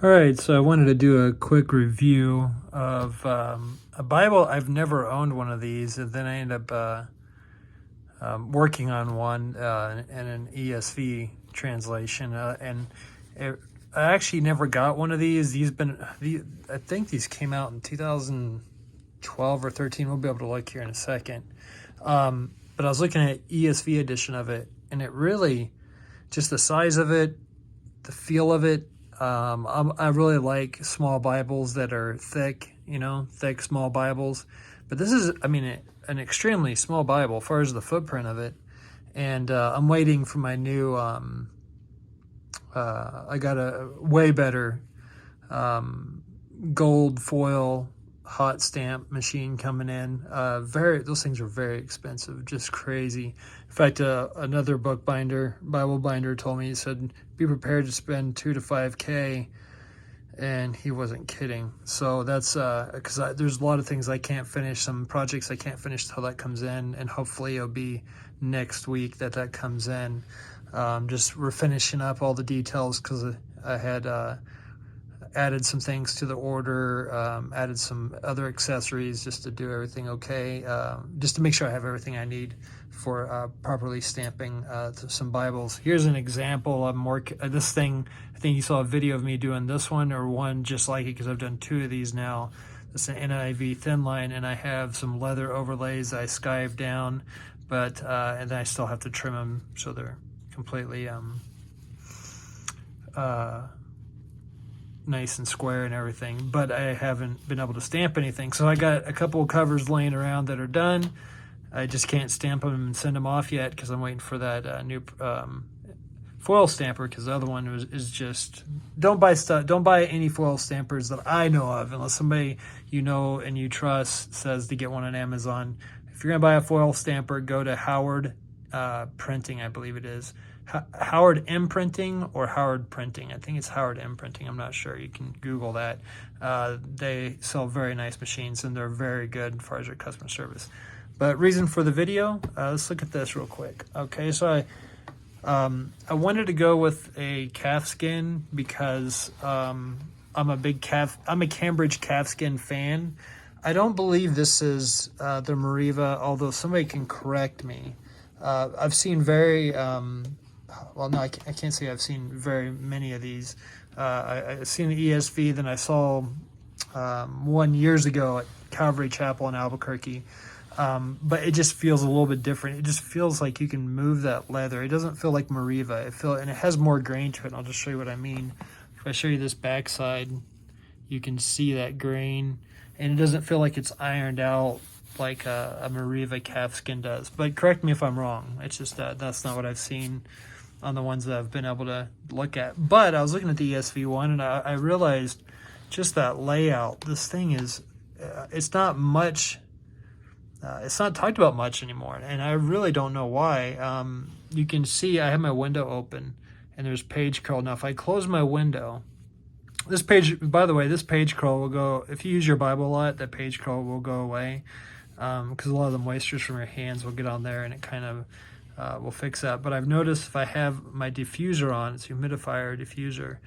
All right, so I wanted to do a quick review of a Bible. I've never owned one of these, and then I ended up working on one in an ESV translation, I actually never got one of these. I think these came out in 2012 or 13. We'll be able to look here in a second. But I was looking at ESV edition of it, and it really, just the size of it, the feel of it. I really like small Bibles that are thick, thick small Bibles. But this is, an extremely small Bible as far as the footprint of it. And I'm waiting for my new, I got a way better gold foil hot stamp machine coming in. Those things are very expensive, just crazy. In fact, another Bible binder told me, he said, be prepared to spend $2 to $5K, and he wasn't kidding. So that's because there's a lot of things I can't finish, some projects I can't finish till that comes in, and hopefully it'll be next week that comes in. We're finishing up all the details because I had added some things to the order, added some other accessories just to do everything okay, just to make sure I have everything I need for properly stamping some Bibles. Here's an example. This thing, I think you saw a video of me doing this one or one just like it, because I've done two of these now. This is an NIV thin line, and I have some leather overlays I skived down, but and then I still have to trim them so they're completely nice and square and everything, but I haven't been able to stamp anything. So I got a couple of covers laying around that are done. I just can't stamp them and send them off yet because I'm waiting for that new foil stamper, because the other one is just, don't buy any foil stampers that I know of unless somebody you know and you trust says to get one on Amazon. If you're gonna buy a foil stamper, go to Howard Printing, I believe it is. Howard Imprinting or Howard Printing. I think it's Howard Imprinting. I'm not sure. You can Google that. They sell very nice machines, and they're very good as far as their customer service. But reason for the video, let's look at this real quick. Okay, so I wanted to go with a calfskin because I'm a Cambridge calfskin fan. I don't believe this is the Mariva, although somebody can correct me. I've seen well, no, I can't say I've seen very many of these. I've seen the ESV, then I saw one years ago at Calvary Chapel in Albuquerque. But it just feels a little bit different. It just feels like you can move that leather. It doesn't feel like Mariva. And it has more grain to it. And I'll just show you what I mean. If I show you this backside, you can see that grain, and it doesn't feel like it's ironed out like a Mariva calfskin does. But correct me if I'm wrong. It's just that's not what I've seen on the ones that I've been able to look at. But I was looking at the ESV one, and I realized just that layout. This thing is, it's not much. It's not talked about much anymore, and I really don't know why. You can see I have my window open, and there's page curl. Now, if I close my window, this page, by the way, this page curl will go, if you use your Bible a lot, that page curl will go away, because a lot of the moisture from your hands will get on there, and it kind of will fix that. But I've noticed if I have my diffuser on, it's humidifier diffuser,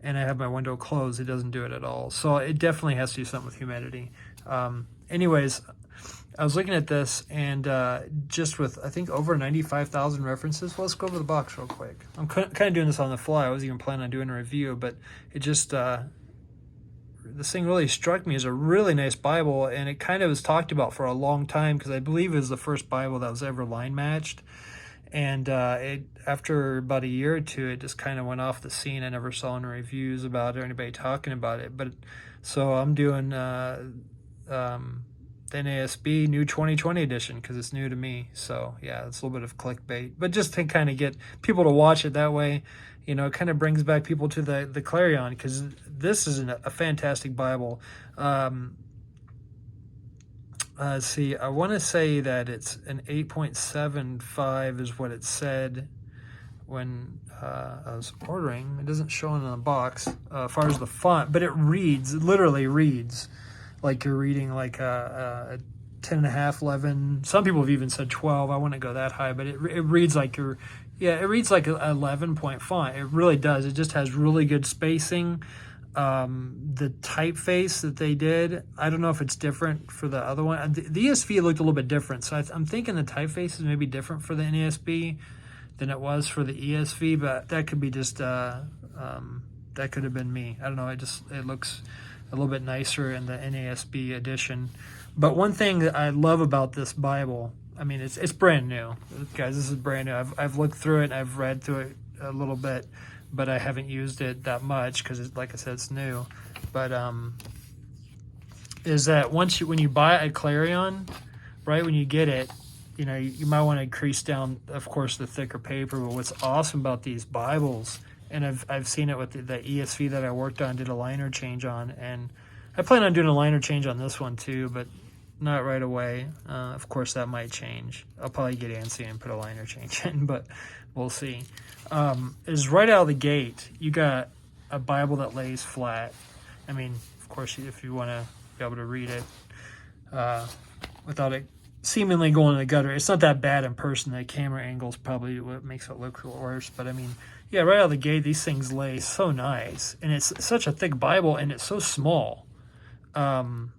and I have my window closed, it doesn't do it at all. So it definitely has to do something with humidity. Anyways, I was looking at this, and just with, I think, over 95,000 references. Well, let's go over the box real quick. I'm kind of doing this on the fly. I wasn't even planning on doing a review, but it just, this thing really struck me as a really nice Bible, and it kind of was talked about for a long time because I believe it was the first Bible that was ever line matched. And after about a year or two, it just kind of went off the scene. I never saw any reviews about it or anybody talking about it. But so I'm doing the NASB new 2020 edition because it's new to me. So yeah, it's a little bit of clickbait, but just to kind of get people to watch it that way, it kind of brings back people to the Clarion, because this is a fantastic Bible. Let's see, I want to say that it's an 8.75 is what it said when I was ordering. It doesn't show in the box as far as the font, but it literally reads like you're reading like a 10.5, 11. Some people have even said 12. I wouldn't go that high, but it reads like it reads like an 11-point font. It really does. It just has really good spacing. The typeface that they did, I don't know if it's different for the other one. The ESV looked a little bit different, so I'm thinking the typeface is maybe different for the NASB than it was for the ESV, but that could be just that could have been me. I don't know. It looks a little bit nicer in the NASB edition. But one thing that I love about this Bible, I mean, it's brand new, guys. This is brand new. I've looked through it and I've read through it a little bit, but I haven't used it that much because, like I said, it's new. But is that when you buy a Clarion, right, when you get it, you know, you might want to increase down, of course, the thicker paper. But what's awesome about these Bibles, and I've seen it with the ESV that I worked on, did a liner change on, and I plan on doing a liner change on this one too, but not right away. Of course, that might change. I'll probably get antsy and put a liner change in, but we'll see. Is right out of the gate, you got a Bible that lays flat. I mean, of course, if you want to be able to read it without it seemingly going in the gutter. It's not that bad in person. The camera angle's probably what makes it look worse. But I mean, yeah, right out of the gate, these things lay so nice. And it's such a thick Bible, and it's so small. Let's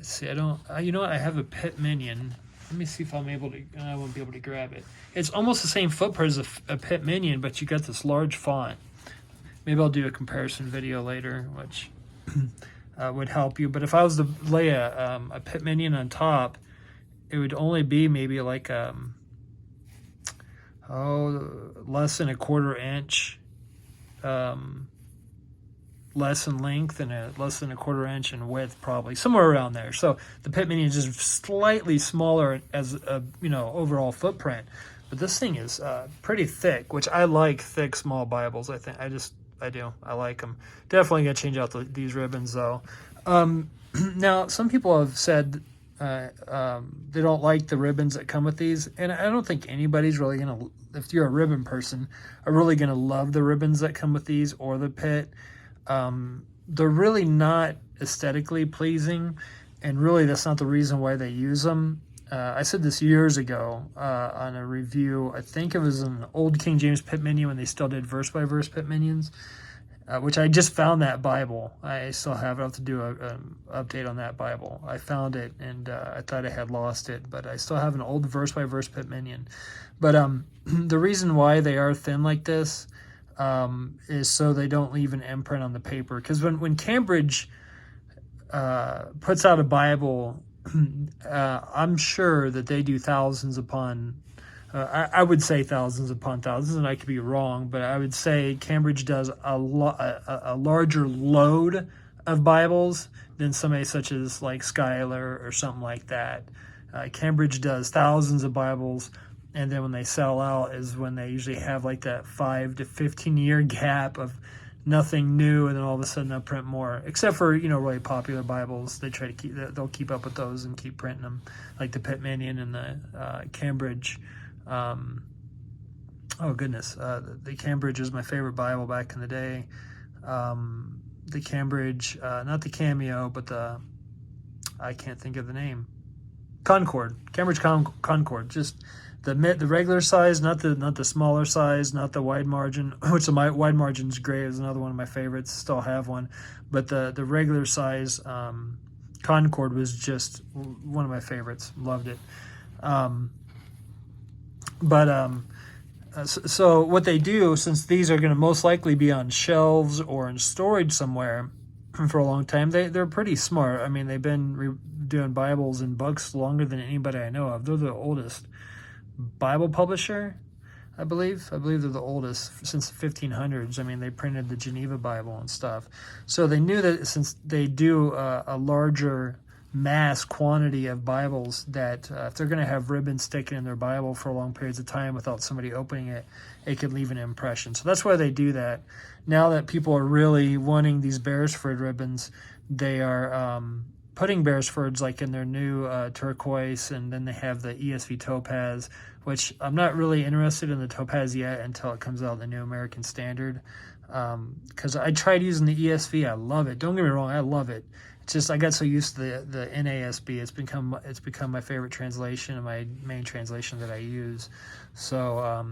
see, you know what? I have a Pit Minion. Let me see if I'm able to, I won't be able to grab it. It's almost the same footprint as a Pit Minion, but you got this large font. Maybe I'll do a comparison video later, which would help you. But if I was to lay a Pit Minion on top, it would only be maybe like less than a 1/4 inch, less in length and less than a 1/4 inch in width, probably somewhere around there. So the Pit Minion is just slightly smaller as a overall footprint, but this thing is pretty thick, which I like thick small Bibles. I do. I like them. Definitely gonna change out these ribbons though. Now some people have said they don't like the ribbons that come with these, and I don't think anybody's really gonna, if you're a ribbon person, are really gonna love the ribbons that come with these or the Pit. They're really not aesthetically pleasing, and really that's not the reason why they use them. I said this years ago on a review. I think it was an old King James Pit Minion when they still did verse by verse Pit Minions, which I just found that Bible. I still have it. I'll have to do an update on that Bible. I found it, and I thought I had lost it, but I still have an old verse by verse Pit Minion. But the reason why they are thin like this is so they don't leave an imprint on the paper. Because when Cambridge puts out a Bible, I'm sure that they do thousands upon, I would say thousands upon thousands, and I could be wrong, but I would say Cambridge does a larger load of Bibles than somebody such as like Schuyler or something like that. Cambridge does thousands of Bibles, and then when they sell out is when they usually have like that 5 to 15 year gap of nothing new, and then all of a sudden they'll print more. Except for really popular Bibles, they'll keep up with those and keep printing them, like the Pit Minion and the Cambridge. The Cambridge is my favorite Bible back in the day. The Cambridge, not the Cameo, but I can't think of the name. Cambridge Concord, just the regular size, not the smaller size, not the wide margin, which the wide margin's great, is another one of my favorites, still have one, but the regular size Concord was just one of my favorites, loved it. So what they do, since these are going to most likely be on shelves or in storage somewhere for a long time, they're pretty smart. I mean, they've been doing Bibles and books longer than anybody I know of. They're the oldest Bible publisher, I believe. I believe they're the oldest since the 1500s. I mean, they printed the Geneva Bible and stuff. So they knew that since they do a larger mass quantity of Bibles, that if they're going to have ribbons sticking in their Bible for long periods of time without somebody opening it, it could leave an impression. So that's why they do that. Now that people are really wanting these Beresford ribbons, they are putting Beresfords like in their new turquoise, and then they have the ESV topaz, which I'm not really interested in the topaz yet until it comes out in the New American Standard, because I tried using the ESV. I love it. Don't get me wrong, I love it. It's just I got so used to the NASB. It's become my favorite translation and my main translation that I use. So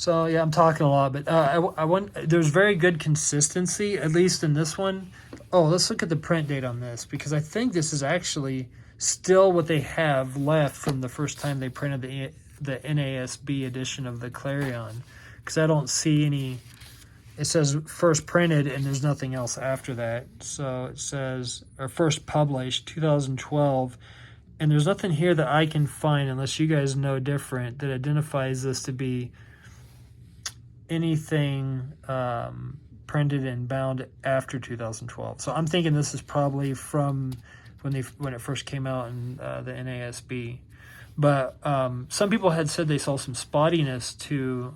So yeah, I'm talking a lot, but I want, there's very good consistency, at least in this one. Oh, let's look at the print date on this, because I think this is actually still what they have left from the first time they printed the NASB edition of the Clarion, because I don't see any. It says first printed and there's nothing else after that. So it says, or first published 2012, and there's nothing here that I can find, unless you guys know different, that identifies this to be anything printed and bound after 2012. So I'm thinking this is probably from when it first came out in the NASB. But some people had said they saw some spottiness to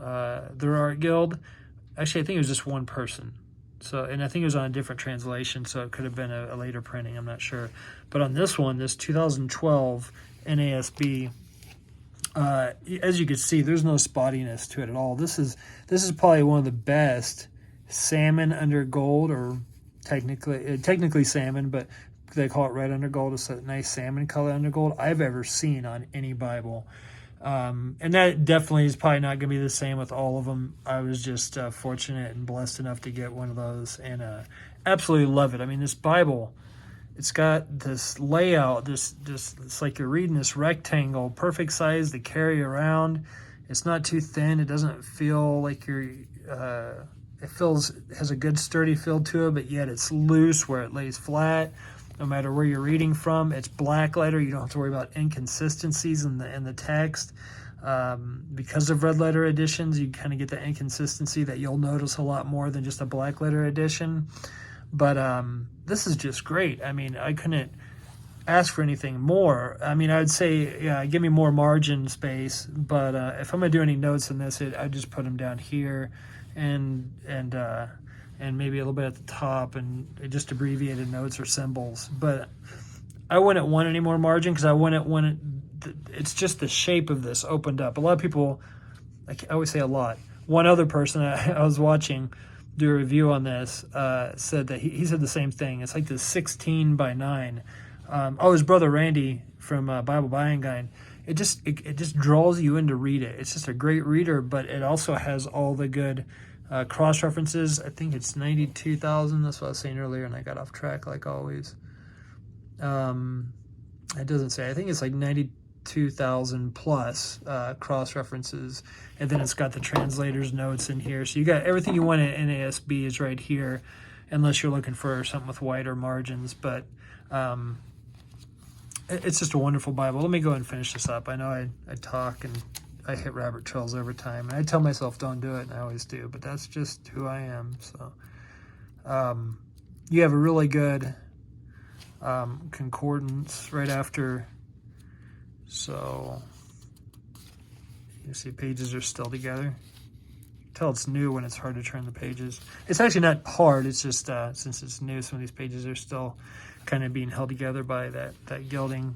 their art guild. Actually, I think it was just one person. So, and I think it was on a different translation, so it could have been a later printing. I'm not sure. But on this one, this 2012 NASB, as you can see, there's no spottiness to it at all. This is probably one of the best salmon under gold, or technically salmon, but they call it red under gold. It's a nice salmon color under gold I've ever seen on any Bible. And that definitely is probably not going to be the same with all of them. I was just fortunate and blessed enough to get one of those, and absolutely love it. I mean, this Bible, it's got this layout, it's like you're reading this rectangle, perfect size to carry around. It's not too thin. It doesn't feel like has a good sturdy feel to it, but yet it's loose where it lays flat. No matter where you're reading from, it's black letter. You don't have to worry about inconsistencies in the text. Because of red letter editions, you kind of get the inconsistency that you'll notice a lot more than just a black letter edition. But this is just great. I mean, I couldn't ask for anything more. I mean, I'd say, yeah, give me more margin space. But if I'm going to do any notes in this, I'd just put them down here and maybe a little bit at the top, and just abbreviated notes or symbols. But I wouldn't want any more margin, because I wouldn't want it. It's just the shape of this opened up. A lot of people, I always say a lot. One other person I was watching do a review on this said that he said the same thing. It's like this 16 by 9. His brother Randy from Bible Buying Guide. It just draws you in to read it. It's just a great reader, but it also has all the good cross references. I think it's 92,000. That's what I was saying earlier, and I got off track like always. It doesn't say. I think it's like 92,000 plus cross references, and then it's got the translator's notes in here. So you got everything you want in NASB is right here, unless you're looking for something with wider margins. But it's just a wonderful Bible. Let me go ahead and finish this up. I know I talk and I hit rabbit trails every time, and I tell myself don't do it, and I always do, but that's just who I am. So you have a really good concordance right after. So you see pages are still together. Tell it's new when it's hard to turn the pages. It's actually not hard, it's just since it's new, some of these pages are still kind of being held together by that gilding.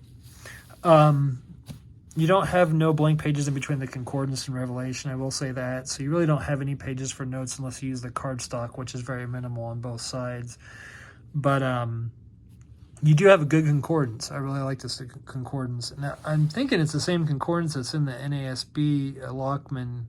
You don't have no blank pages in between the Concordance and Revelation, I will say that. So you really don't have any pages for notes unless you use the cardstock, which is very minimal on both sides. But you do have a good concordance. I really like this concordance. Now, I'm thinking it's the same concordance that's in the NASB Lockman,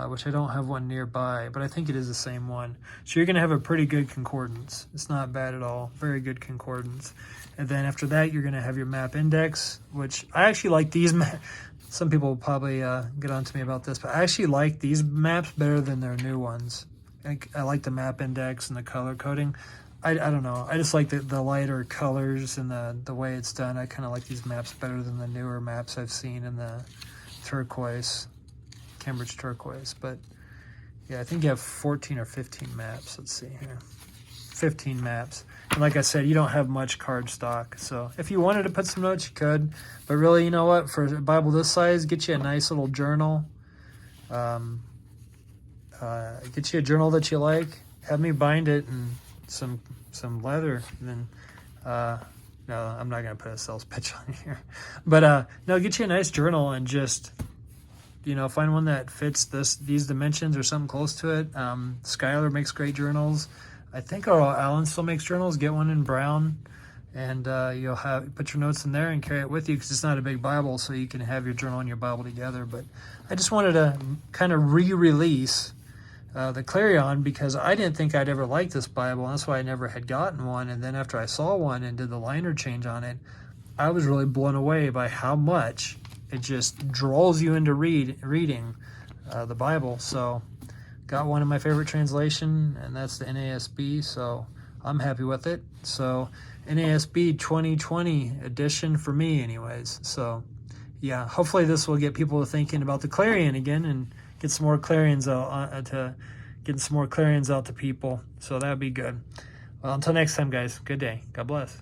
which I don't have one nearby, but I think it is the same one. So you're going to have a pretty good concordance. It's not bad at all. Very good concordance. And then after that, you're going to have your map index, which I actually like these. Some people will probably get on to me about this, but I actually like these maps better than their new ones. I like the map index and the color coding. I don't know. I just like the lighter colors and the way it's done. I kind of like these maps better than the newer maps I've seen in the turquoise, Cambridge turquoise. But yeah, I think you have 14 or 15 maps. Let's see here. 15 maps. And like I said, you don't have much cardstock. So if you wanted to put some notes, you could. But really, you know what? For a Bible this size, get you a nice little journal. Get you a journal that you like. Have me bind it in some leather. And then, no, I'm not going to put a sales pitch on here. But no, get you a nice journal and just, find one that fits these dimensions or something close to it. Skylar makes great journals. I think Allen still makes journals. Get one in brown and you'll put your notes in there and carry it with you, because it's not a big Bible, so you can have your journal and your Bible together. But I just wanted to kind of re-release the Clarion, because I didn't think I'd ever like this Bible, and that's why I never had gotten one. And then after I saw one and did the liner change on it, I was really blown away by how much it just draws you into reading the Bible. So got one in my favorite translation, and that's the NASB, so I'm happy with it. So NASB 2020 edition for me anyways. So yeah, hopefully this will get people thinking about the Clarion again, and get some more Clarions out to people. So that'd be good. Well, until next time, guys, good day. God bless.